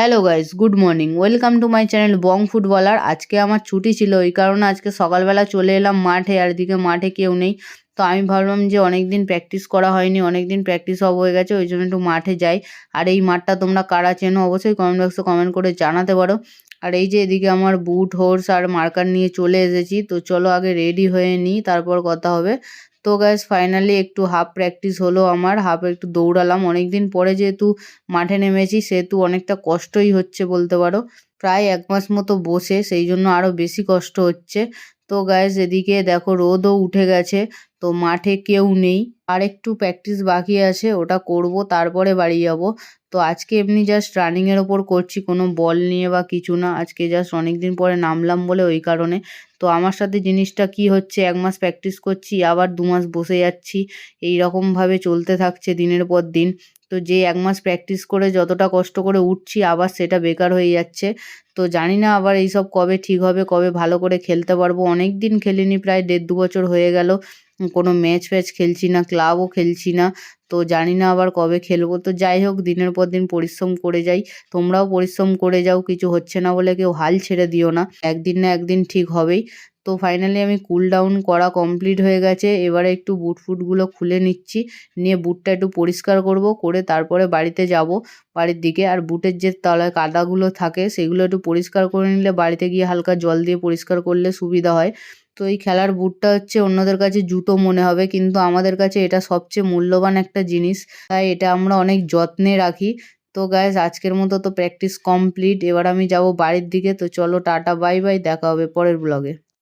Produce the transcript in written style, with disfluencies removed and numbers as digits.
Hello guys, good morning. Welcome to my channel Bong footballer. আজকে আমার ছুটি ছিল, ওই কারণে আজকে সকালবেলা চলে এলাম মাঠে। আর এদিকে মাঠে কেউ নেই, তো আমি ভাবলাম যে অনেকদিন প্র্যাকটিস করা হয়নি, অনেকদিন প্র্যাকটিস অফ হয়ে গেছে, ওই জন্য একটু মাঠে যাই। আর এই মাঠটা তোমরা কারা চেনো অবশ্যই কমেন্ট বক্সে কমেন্ট করে জানাতে পারো। আর এই যে এদিকে আমার বুট, হোর্স আর মার্কার নিয়ে চলে এসেছি, তো চলো আগে রেডি হয়ে নিই, তারপর কথা হবে। তো গাইস ফাইনালি একটু হাফ প্র্যাকটিস হলো আমার, হাফ একটু দৌড়ালাম। অনেকদিন পরে যেহেতু মাঠে নেমেছি সেহেতু অনেকটা কষ্টই হচ্ছে বলতে পারো। প্রায় ১ মাস মতো বসে, সেই জন্য আরও বেশি কষ্ট হচ্ছে। তো গাইস এদিকে দেখো রোদও উঠে গেছে, তো মাঠে কেউ নেই। আর একটু প্র্যাকটিস বাকি আছে, ওটা করব তারপরে বাড়ি যাব। তো আজকে এমনি জাস্ট রানিংয়ের ওপর করছি, কোনো বল নিয়ে বা কিছু না। আজকে জাস্ট অনেকদিন পরে নামলাম বলে ওই কারণে। তো আমার সাথে জিনিসটা কি হচ্ছে, ১ মাস প্র্যাকটিস করছি, আবার ২ মাস বসে যাচ্ছি। এইরকমভাবে চলতে থাকছে দিনের পর দিন। তো যে ১ মাস প্র্যাকটিস করে যতটা কষ্ট করে উঠছি, আবার সেটা বেকার হয়ে যাচ্ছে। তো জানি না আবার এইসব কবে ঠিক হবে, কবে ভালো করে খেলতে পারবো। অনেকদিন খেলিনি, প্রায় ১.৫-২ বছর হয়ে গেল। কোনো ম্যাচ ফ্যাচ খেলছি না, ক্লাবও খেলছি না। তো জানি না আবার কবে খেলবো। তো যাই হোক, দিনের পর দিন পরিশ্রম করে যাই। তোমরাও পরিশ্রম করে যাও, কিছু হচ্ছে না বলে কেউ হাল ছেড়ে দিও না। একদিন না একদিন ঠিক হবেই। তো ফাইনালি আমি কুল ডাউন করা কমপ্লিট হয়ে গেছে। এবারে একটু বুট ফুটগুলো খুলে নিচ্ছি, নিয়ে বুটটা একটু পরিষ্কার করব, করে তারপরে বাড়িতে যাব, বাড়ির দিকে। আর বুটের যে তলায় কাদাগুলো থাকে সেগুলো একটু পরিষ্কার করে নিলে বাড়িতে গিয়ে হালকা জল দিয়ে পরিষ্কার করলে সুবিধা হয়। তো এই খেলার বুটটা হচ্ছে অন্যদের কাছে জুতো মনে হবে, কিন্তু আমাদের কাছে এটা সবচেয়ে মূল্যবান একটা জিনিস, তাই এটা আমরা অনেক যত্নে রাখি। তো গাইস আজকের মতো তো প্র্যাকটিস কমপ্লিট, এবার আমি যাব বাড়ির দিকে। তো চলো টাটা বাই বাই, দেখা হবে পরের ব্লগে।